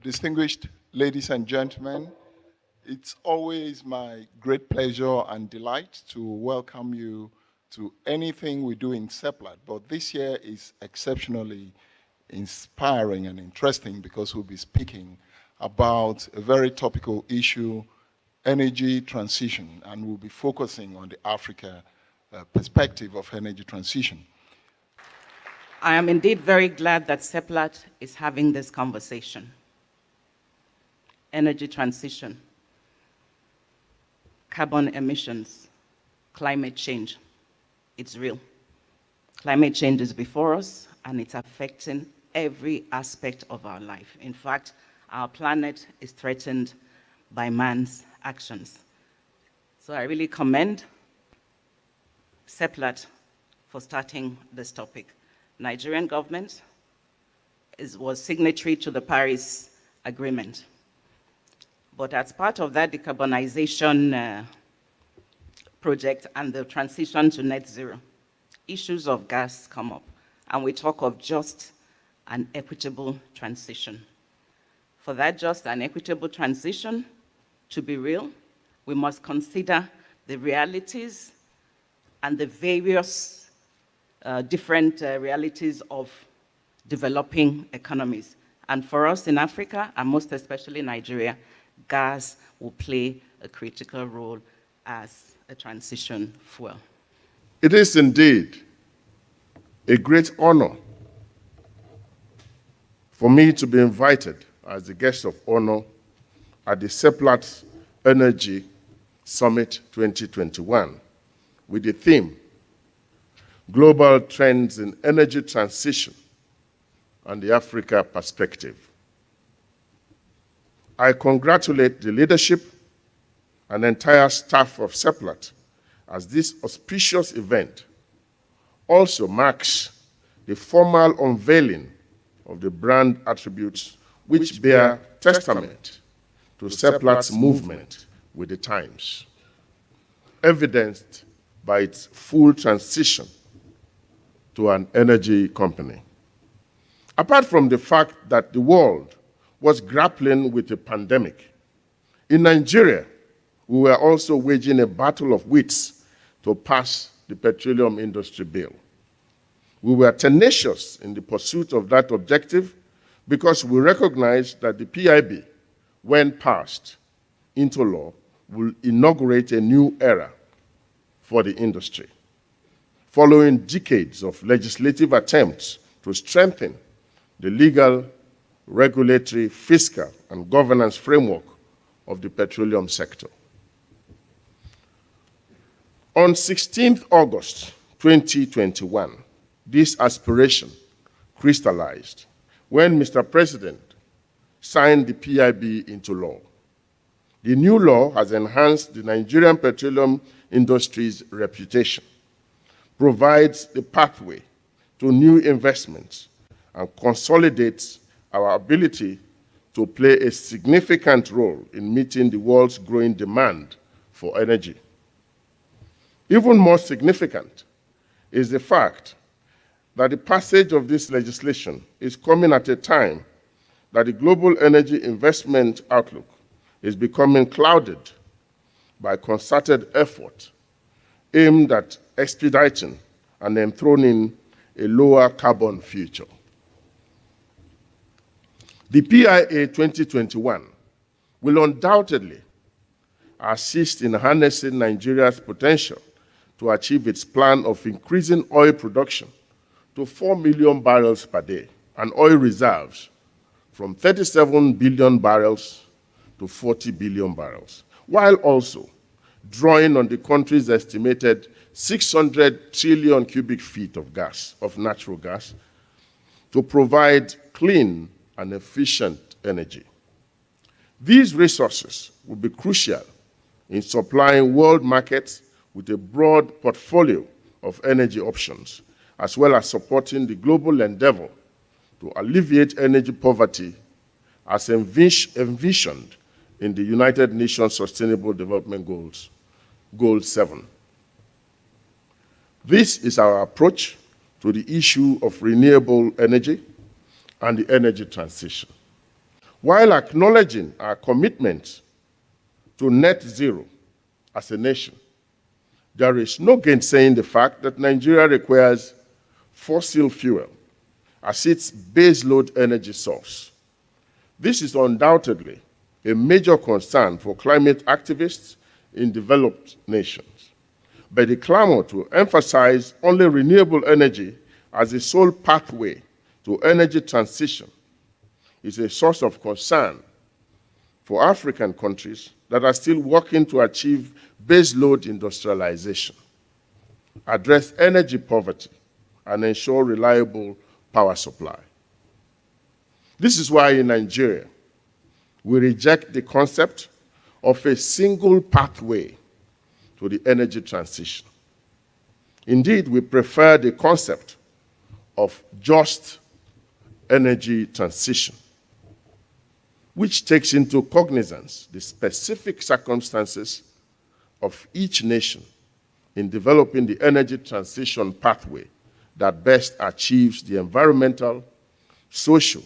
Distinguished ladies and gentlemen, it's always my great pleasure and delight to welcome you to anything we do in Seplat. But this year is exceptionally inspiring and interesting because we'll be speaking about a very topical issue, energy transition, and we'll be focusing on the Africa perspective of energy transition. I am indeed very glad that Seplat is having this conversation. Energy transition, carbon emissions, climate change. It's real. Climate change is before us, and it's affecting every aspect of our life. In fact, our planet is threatened by man's actions. So I really commend Seplat for starting this topic. Nigerian government was signatory to the Paris Agreement. But as part of that decarbonization project and the transition to net zero, issues of gas come up, and we talk of just and equitable transition. For that just and equitable transition to be real, we must consider the realities and the various different realities of developing economies. And for us in Africa, and most especially Nigeria, gas will play a critical role as a transition fuel. It is indeed a great honor for me to be invited as the guest of honor at the Seplat Energy Summit 2021 with the theme, Global Trends in Energy Transition and the Africa Perspective. I congratulate the leadership and entire staff of Seplat as this auspicious event also marks the formal unveiling of the brand attributes which bear testament to Seplat's movement with the times, evidenced by its full transition to an energy company. Apart from the fact that the world was grappling with a pandemic, in Nigeria, we were also waging a battle of wits to pass the petroleum industry bill. We were tenacious in the pursuit of that objective because we recognized that the PIB, when passed into law, will inaugurate a new era for the industry. Following decades of legislative attempts to strengthen the legal, regulatory, fiscal, and governance framework of the petroleum sector. On 16th August 2021, this aspiration crystallized when Mr. President signed the PIB into law. The new law has enhanced the Nigerian petroleum industry's reputation, provides the pathway to new investments, and consolidates our ability to play a significant role in meeting the world's growing demand for energy. Even more significant is the fact that the passage of this legislation is coming at a time that the global energy investment outlook is becoming clouded by concerted effort aimed at expediting and enthroning a lower carbon future. The PIA 2021 will undoubtedly assist in harnessing Nigeria's potential to achieve its plan of increasing oil production to 4 million barrels per day and oil reserves from 37 billion barrels to 40 billion barrels, while also drawing on the country's estimated 600 trillion cubic feet of gas, of natural gas, to provide clean and efficient energy. These resources will be crucial in supplying world markets with a broad portfolio of energy options, as well as supporting the global endeavor to alleviate energy poverty as envisioned in the United Nations Sustainable Development Goals, Goal 7. This is our approach to the issue of renewable energy and the energy transition. while acknowledging our commitment to net zero as a nation, there is no gainsaying the fact that Nigeria requires fossil fuel as its baseload energy source. This is undoubtedly a major concern for climate activists in developed nations. But the clamor to emphasize only renewable energy as the sole pathway to energy transition is a source of concern for African countries that are still working to achieve baseload industrialization, address energy poverty, and ensure reliable power supply. This is why in Nigeria, we reject the concept of a single pathway to the energy transition. Indeed, we prefer the concept of just energy transition, which takes into cognizance the specific circumstances of each nation in developing the energy transition pathway that best achieves the environmental, social,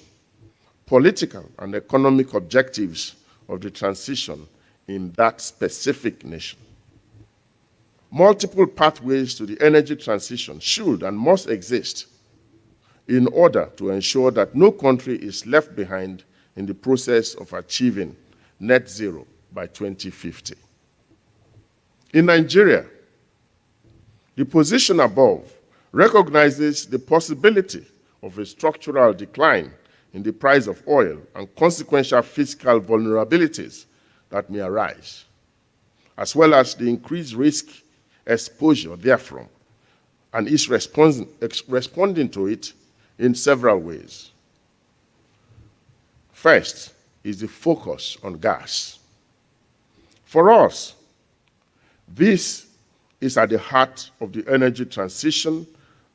political, and economic objectives of the transition in that specific nation. Multiple pathways to the energy transition should and must exist in order to ensure that no country is left behind in the process of achieving net zero by 2050. In Nigeria, the position above recognizes the possibility of a structural decline in the price of oil and consequential fiscal vulnerabilities that may arise, as well as the increased risk exposure therefrom, and is responding to it in several ways. First is the focus on gas. For us, this is at the heart of the energy transition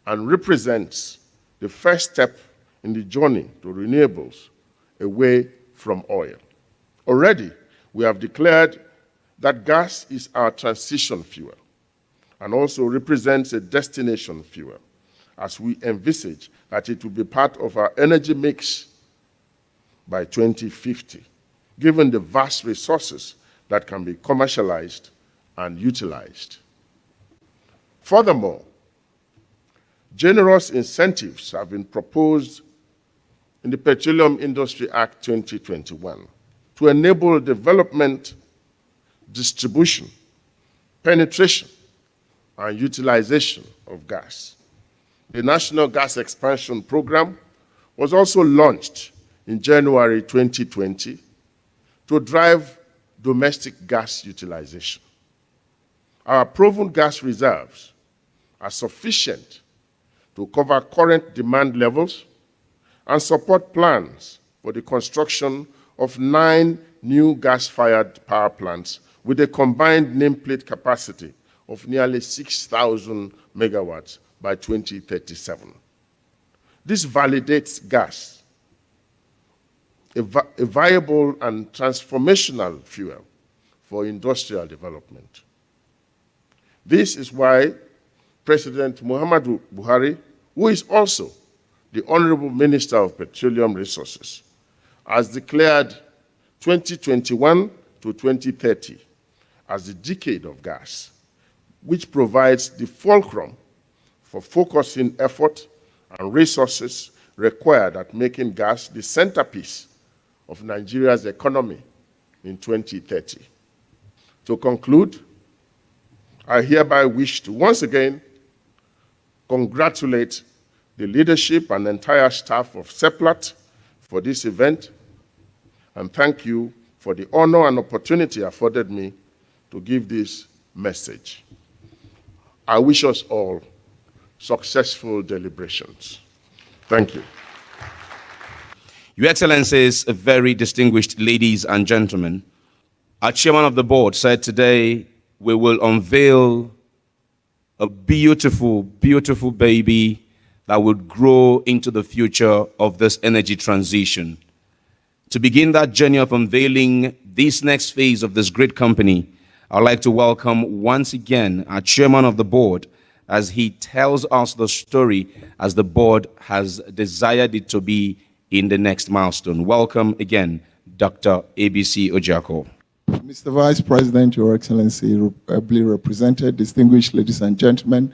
and represents the first step in the journey to renewables away from oil. Already, we have declared that gas is our transition fuel and also represents a destination fuel, as we envisage that it will be part of our energy mix by 2050, given the vast resources that can be commercialized and utilized. Furthermore, generous incentives have been proposed in the Petroleum Industry Act 2021 to enable development, distribution, penetration, and utilization of gas. The National Gas Expansion Program was also launched in January 2020 to drive domestic gas utilization. Our proven gas reserves are sufficient to cover current demand levels and support plans for the construction of 9 new gas-fired power plants with a combined nameplate capacity of nearly 6,000 megawatts by 2037. This validates gas, a viable and transformational fuel for industrial development. This is why President Muhammadu Buhari, who is also the Honorable Minister of Petroleum Resources, has declared 2021 to 2030 as the decade of gas, which provides the fulcrum for focusing effort and resources required at making gas the centerpiece of Nigeria's economy in 2030. To conclude, I hereby wish to once again congratulate the leadership and entire staff of Seplat for this event, and thank you for the honor and opportunity afforded me to give this message. I wish us all successful deliberations. Thank you. Your Excellencies, very distinguished ladies and gentlemen, our chairman of the board said today we will unveil a beautiful, beautiful baby that would grow into the future of this energy transition. To begin that journey of unveiling this next phase of this great company, I'd like to welcome once again our chairman of the board as he tells us the story as the board has desired it to be in the next milestone. Welcome again, Dr. ABC Ojako. Mr. Vice President, Your Excellency, ably represented, distinguished ladies and gentlemen,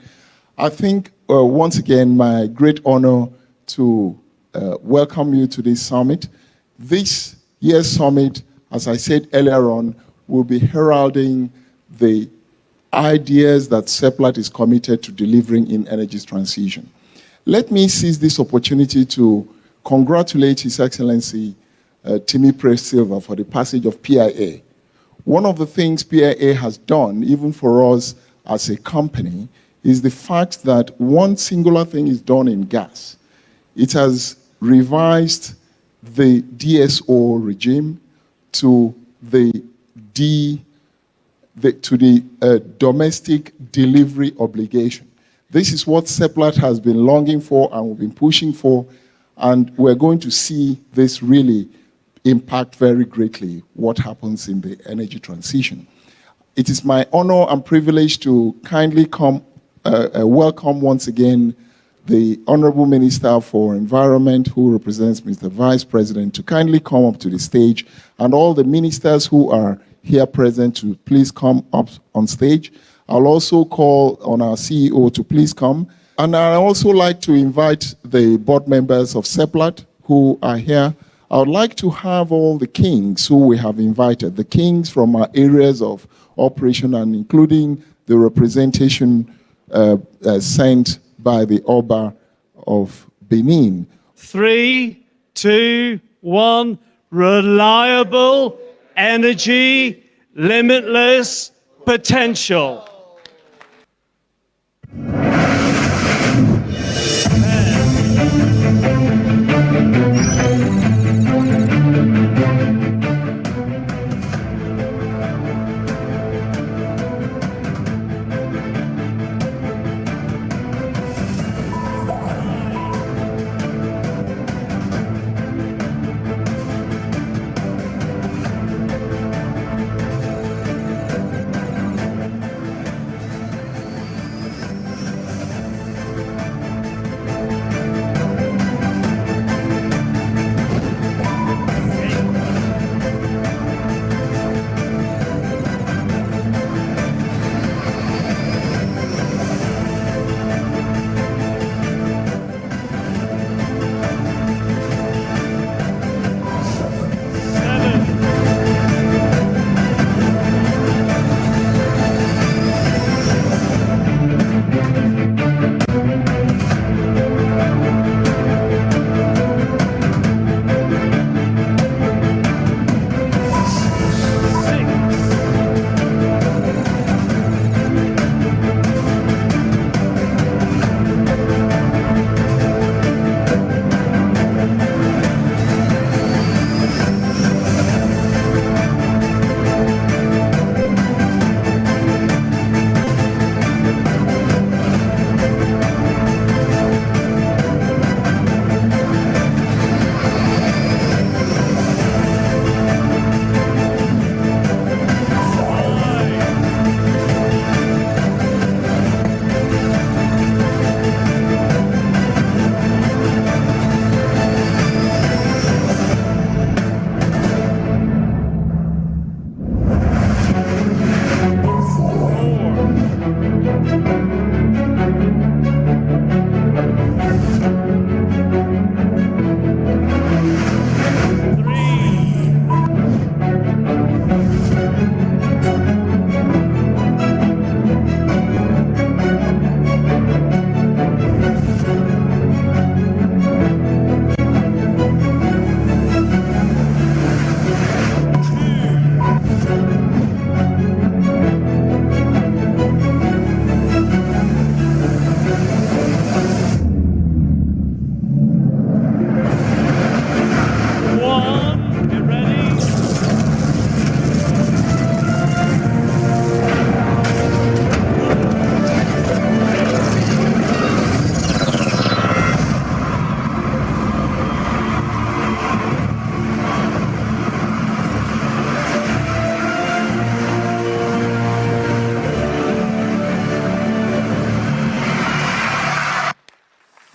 I think once again my great honor to welcome you to this summit. This year's summit, as I said earlier on, will be heralding the ideas that Seplat is committed to delivering in energy transition. Let me seize this opportunity to congratulate His Excellency Timi Silva for the passage of PIA. One of the things PIA has done, even for us as a company, is the fact that one singular thing is done in gas. It has revised the DSO regime to the domestic delivery obligation. This is what Seplat has been longing for and we've been pushing for, and we're going to see this really impact very greatly what happens in the energy transition. It is my honor and privilege to kindly welcome once again the Honorable Minister for Environment, who represents Mr. Vice President, to kindly come up to the stage, and all the ministers who are here present to please come up on stage. I'll also call on our CEO to please come. And I'd also like to invite the board members of Seplat who are here. I would like to have all the kings who we have invited, the kings from our areas of operation, and including the representation sent by the Oba of Benin. 3, 2, 1. Reliable energy, limitless potential.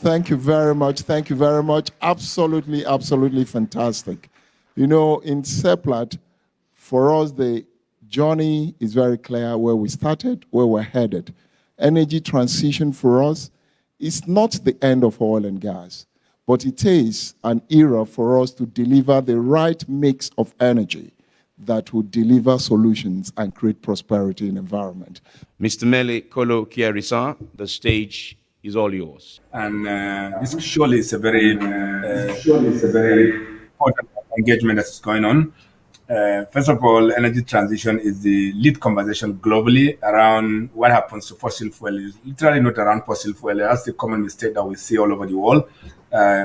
Thank you very much. Thank you very much. Absolutely, absolutely fantastic. You know, in Seplat, for us, the journey is very clear where we started, where we're headed. Energy transition for us is not the end of oil and gas, but it is an era for us to deliver the right mix of energy that would deliver solutions and create prosperity in the environment. Mr. Mele Kolo Kiarisa, the stage is all yours. And this surely is a very important engagement that's going on. First of all, energy transition is the lead conversation globally around what happens to fossil fuel. It's literally not around fossil fuel. That's the common mistake that we see all over the world.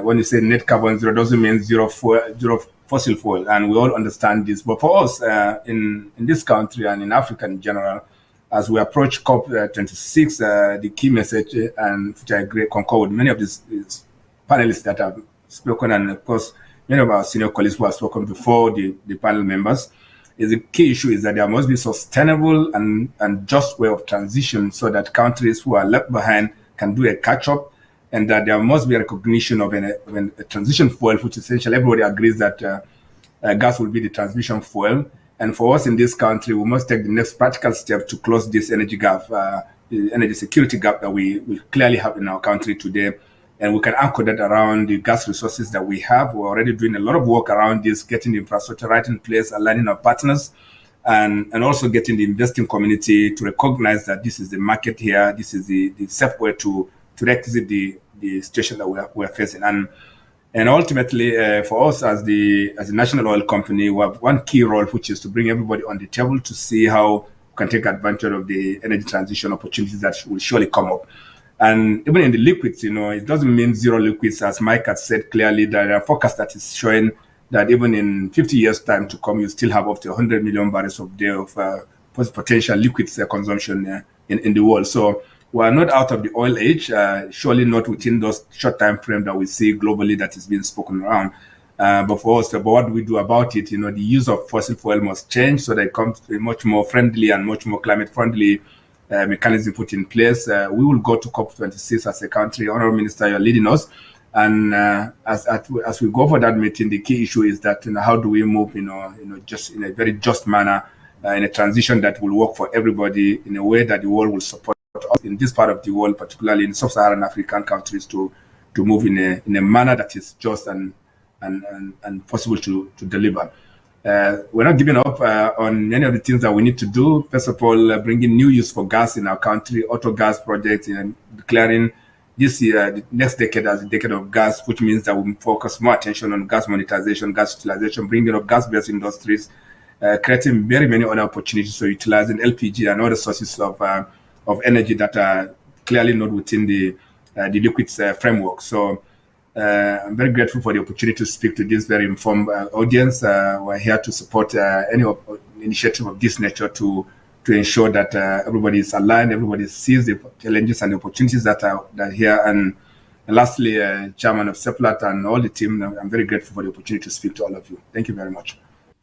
When you say net carbon zero, doesn't mean zero fossil fuel, and we all understand this. But for us in this country and in Africa in general, as we approach COP26, the key message, and which I agree, concur with many of these panelists that have spoken, and of course, many of our senior colleagues who have spoken before the panel members, is the key issue is that there must be sustainable and just way of transition so that countries who are left behind can do a catch-up, and that there must be a recognition of a transition fuel, which essentially everybody agrees that gas will be the transition fuel. And for us in this country, we must take the next practical step to close this energy gap, the energy security gap that we clearly have in our country today. And we can anchor that around the gas resources that we have. We're already doing a lot of work around this, getting the infrastructure right in place, aligning our partners, and also getting the investing community to recognize that this is the market here, this is the safe way to exit the situation that we are facing. And ultimately, for us as the national oil company, we have one key role, which is to bring everybody on the table to see how we can take advantage of the energy transition opportunities that will surely come up. And even in the liquids, it doesn't mean zero liquids, as Mike has said clearly. There are forecasts that is showing that even in 50 years' time to come, you still have up to 100 million barrels a day of potential liquids consumption in the world. So we are not out of the oil age, surely not within those short time frame that we see globally that is being spoken around. But for us, what do we do about it? The use of fossil fuel must change so that it comes to a much more friendly and much more climate-friendly mechanism put in place. We will go to COP26 as a country. Honorable Minister, you're leading us. And as we go for that meeting, the key issue is that how do we move, just in a very just manner, in a transition that will work for everybody in a way that the world will support us in this part of the world, particularly in sub-Saharan African countries, to move in a manner that is just and possible to deliver. We're not giving up on many of the things that we need to do. First of all, bringing new use for gas in our country, auto gas projects, and declaring this year, the next decade as a decade of gas, which means that we focus more attention on gas monetization, gas utilization, bringing up gas-based industries, creating very many other opportunities for utilizing LPG and other sources of energy that are clearly not within the liquids framework. So I'm very grateful for the opportunity to speak to this very informed audience. We're here to support any initiative of this nature to ensure that everybody is aligned, everybody sees the challenges and the opportunities that are here. And lastly, Chairman of Seplat and all the team, I'm very grateful for the opportunity to speak to all of you. Thank you very much.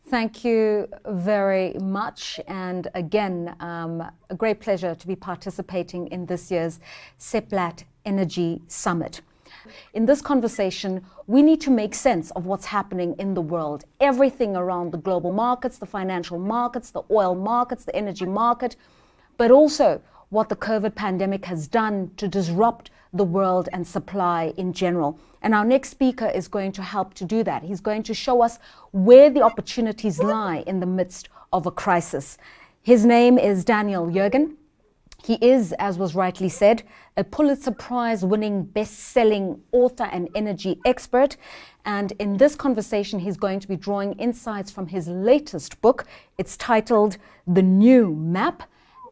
Thank you very much. And again, a great pleasure to be participating in this year's Seplat Energy Summit. In this conversation, we need to make sense of what's happening in the world. Everything around the global markets, the financial markets, the oil markets, the energy market, but also what the COVID pandemic has done to disrupt the world and supply in general. And our next speaker is going to help to do that. He's going to show us where the opportunities lie in the midst of a crisis. His name is Daniel Yergin. He is, as was rightly said, a Pulitzer Prize-winning, best-selling author and energy expert. And in this conversation, he's going to be drawing insights from his latest book. It's titled The New Map.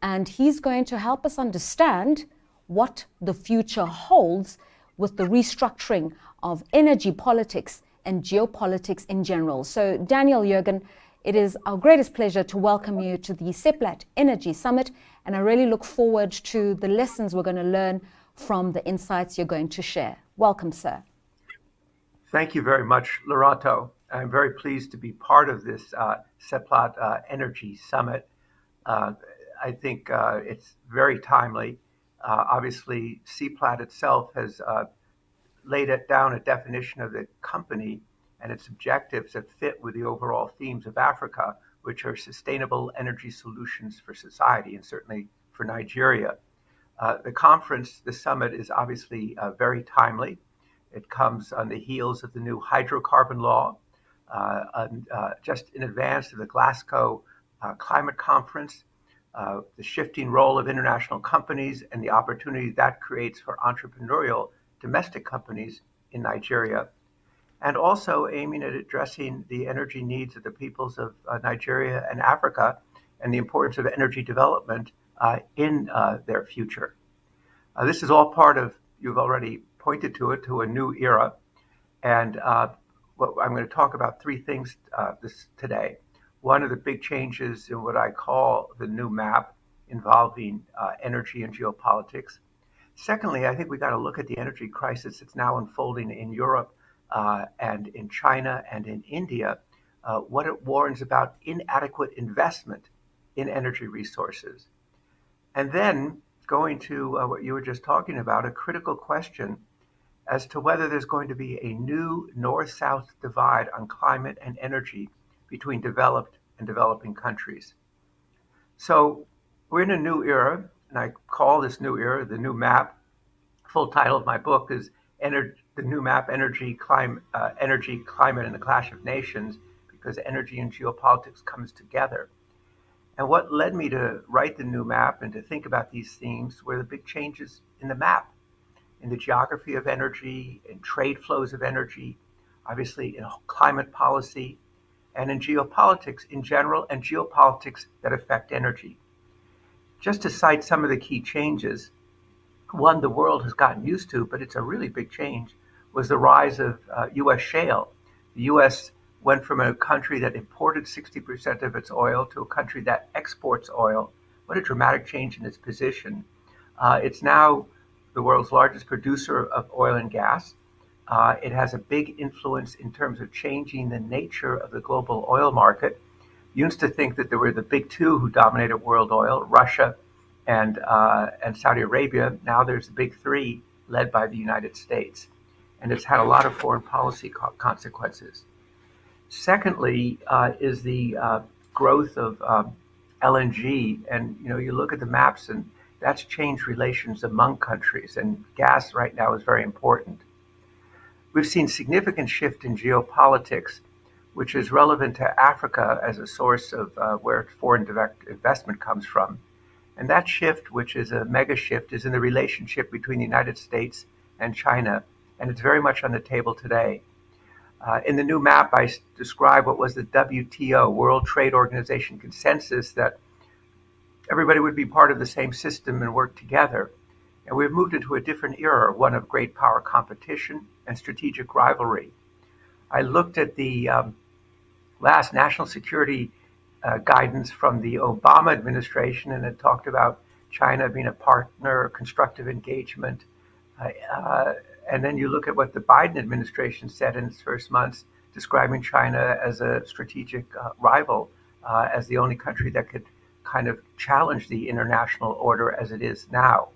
And he's going to help us understand what the future holds with the restructuring of energy politics and geopolitics in general. So, Daniel Yergin, it is our greatest pleasure to welcome you to the Seplat Energy Summit, and I really look forward to the lessons we're going to learn from the insights you're going to share. Welcome, sir. Thank you very much, Lorato. I'm very pleased to be part of this Seplat Energy Summit. I think it's very timely. Obviously, Seplat itself has laid down a definition of the company and its objectives that fit with the overall themes of Africa, which are sustainable energy solutions for society and certainly for Nigeria. The conference, the summit, is obviously very timely. It comes on the heels of the new hydrocarbon law, just in advance of the Glasgow climate conference, the shifting role of international companies and the opportunity that creates for entrepreneurial domestic companies in Nigeria, and also aiming at addressing the energy needs of the peoples of Nigeria and Africa and the importance of energy development in their future. This is all part of, you've already pointed to it, to a new era. And I'm going to talk about three things today. One of the big changes in what I call the new map involving energy and geopolitics. Secondly, I think we got to look at the energy crisis that's now unfolding in Europe and in China and in India, what it warns about inadequate investment in energy resources. And then going to what you were just talking about, a critical question as to whether there's going to be a new north-south divide on climate and energy between developed and developing countries. So we're in a new era, and I call this new era the new map. Full title of my book is The New Map, Energy, Climate, and the Clash of Nations, because energy and geopolitics comes together. And what led me to write the new map and to think about these themes were the big changes in the map, in the geography of energy, in trade flows of energy, obviously in climate policy, and in geopolitics in general, and geopolitics that affect energy. Just to cite some of the key changes, one the world has gotten used to, but it's a really big change, was the rise of U.S. shale. The U.S. went from a country that imported 60% of its oil to a country that exports oil. What a dramatic change in its position. It's now the world's largest producer of oil and gas. It has a big influence in terms of changing the nature of the global oil market. You used to think that there were the big two who dominated world oil, Russia and Saudi Arabia. Now there's the big three led by the United States. And it's had a lot of foreign policy consequences. Secondly, is the growth of LNG. And you look at the maps, and that's changed relations among countries. And gas right now is very important. We've seen significant shift in geopolitics, which is relevant to Africa as a source of where foreign direct investment comes from. And that shift, which is a mega shift, is in the relationship between the United States and China. And it's very much on the table today. In the new map, I describe what was the WTO, World Trade Organization consensus, that everybody would be part of the same system and work together. And we've moved into a different era, one of great power competition and strategic rivalry. I looked at the last national security guidance from the Obama administration, and it talked about China being a partner, constructive engagement. And then you look at what the Biden administration said in its first months, describing China as a strategic rival, as the only country that could kind of challenge the international order as it is now.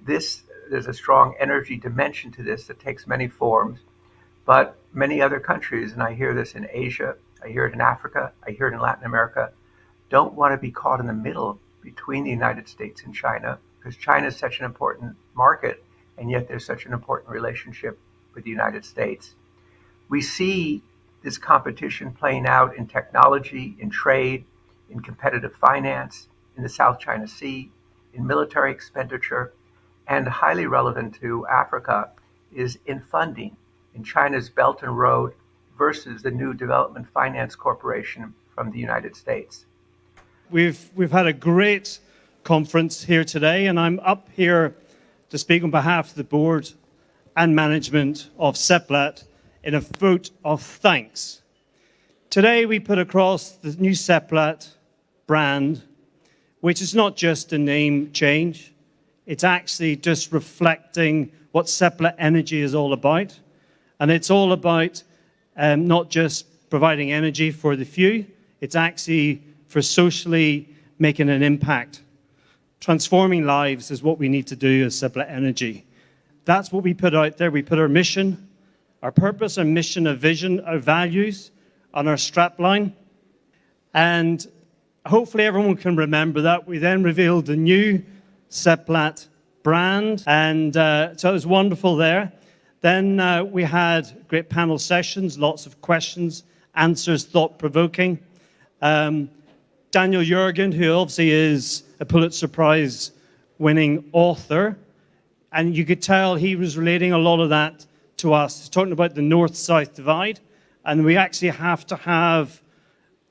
There's a strong energy dimension to this that takes many forms, but many other countries, and I hear this in Asia, I hear it in Africa, I hear it in Latin America, don't want to be caught in the middle between the United States and China, because China is such an important market, and yet there's such an important relationship with the United States. We see this competition playing out in technology, in trade, in competitive finance, in the South China Sea, in military expenditure, and highly relevant to Africa is in funding, in China's Belt and Road versus the new Development Finance Corporation from the United States. We've had a great conference here today, and I'm up here to speak on behalf of the board and management of Seplat in a vote of thanks. Today we put across the new Seplat brand, which is not just a name change, it's actually just reflecting what Seplat Energy is all about. And it's all about not just providing energy for the few, it's actually for socially making an impact. Transforming lives is what we need to do as Seplat Energy. that's what we put out there. We put our mission, our purpose, our mission, our vision, our values on our strapline. And hopefully everyone can remember that. We then revealed the new Seplat brand, and so it was wonderful there. Then we had great panel sessions, lots of questions, answers, thought-provoking. Daniel Jurgen, who obviously is a Pulitzer Prize-winning author, and you could tell he was relating a lot of that to us. He's talking about the North-South divide, and we actually have to have,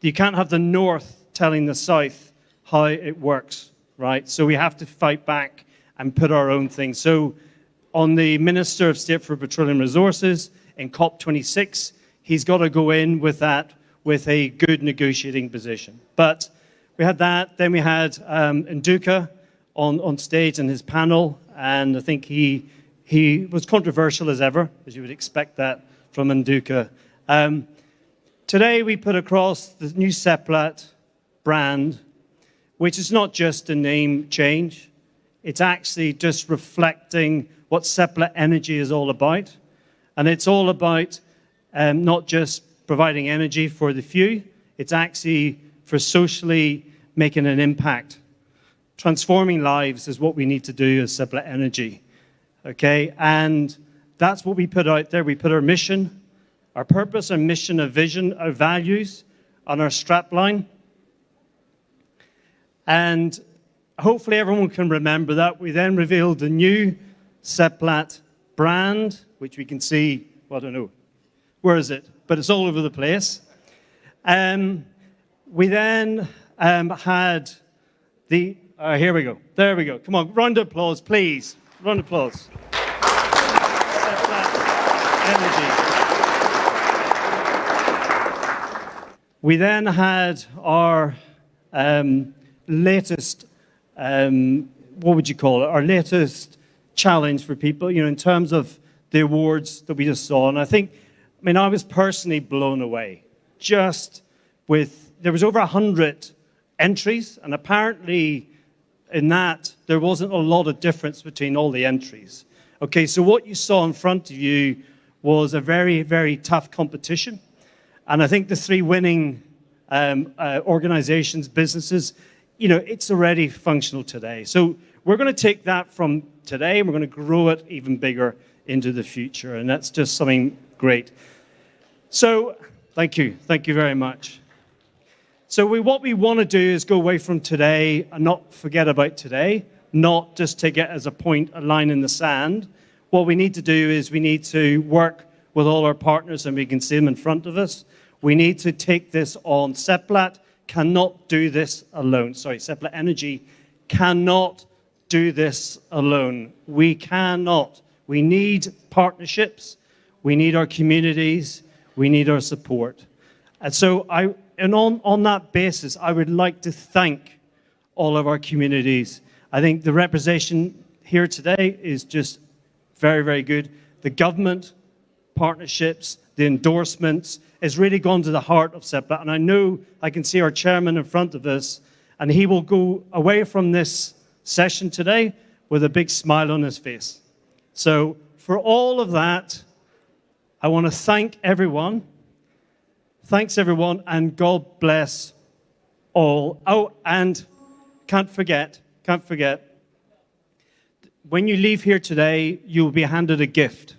you can't have the North telling the South how it works, right? So we have to fight back and put our own thing. So on the Minister of State for Petroleum Resources in COP26, he's got to go in with that with a good negotiating position. But we had that. Then we had Nduka on stage in his panel, and I think he was controversial as ever, as you would expect that from Nduka. Today we put across the new Seplat brand, which is not just a name change. It's actually just reflecting what Seplat Energy is all about. And it's all about not just providing energy for the few, it's actually for socially making an impact. Transforming lives is what we need to do as Seplat Energy. Okay, and that's what we put out there. We put our mission, our purpose, our mission, our vision, our values on our strapline. And hopefully everyone can remember that. We then revealed the new Seplat brand, which we can see, well, I don't know, where is it? But it's all over the place. We then had the, here we go, there we go. Come on, round of applause, please. Round of applause. Seplat Energy. We then had our latest, what would you call it? Our latest challenge for people, you know, in terms of the awards that we just saw. And I think, I mean, I was personally blown away just with, there was over 100 entries, and apparently in that, there wasn't a lot of difference between all the entries. Okay, so what you saw in front of you was a very, very tough competition. And I think the three winning organizations, businesses, you know, it's already functional today. So we're going to take that from today and we're going to grow it even bigger into the future. And that's just something great. So thank you. Thank you very much. So what we want to do is go away from today and not forget about today, not just take it as a point, a line in the sand. What we need to do is we need to work with all our partners, and we can see them in front of us. We need to take this on. Seplat cannot do this alone. Sorry, Seplat Energy cannot do this alone. We cannot. We need partnerships. We need our communities. We need our support. And so on that basis, I would like to thank all of our communities. I think the representation here today is just very, very good. The government, partnerships, the endorsements has really gone to the heart of Seplat. And I know I can see our chairman in front of us, and he will go away from this session today with a big smile on his face. So for all of that, I want to thank everyone. Thanks, everyone, and God bless all. Oh, and can't forget, when you leave here today, you'll be handed a gift.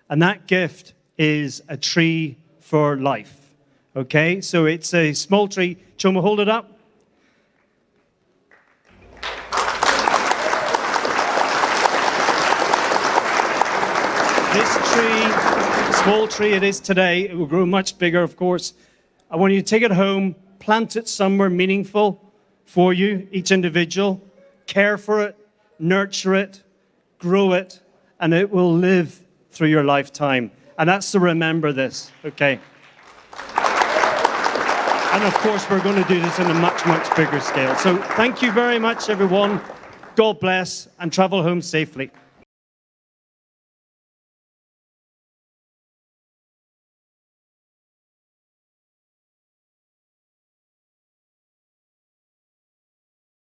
And that gift is a tree for life. Okay? So it's a small tree. Choma, hold it up. This tree, small tree it is today, it will grow much bigger, of course. I want you to take it home, plant it somewhere meaningful for you, each individual. Care for it, nurture it, grow it, and it will live through your lifetime. And that's to remember this, okay? And of course, we're going to do this on a much, much bigger scale. So thank you very much, everyone. God bless, and travel home safely.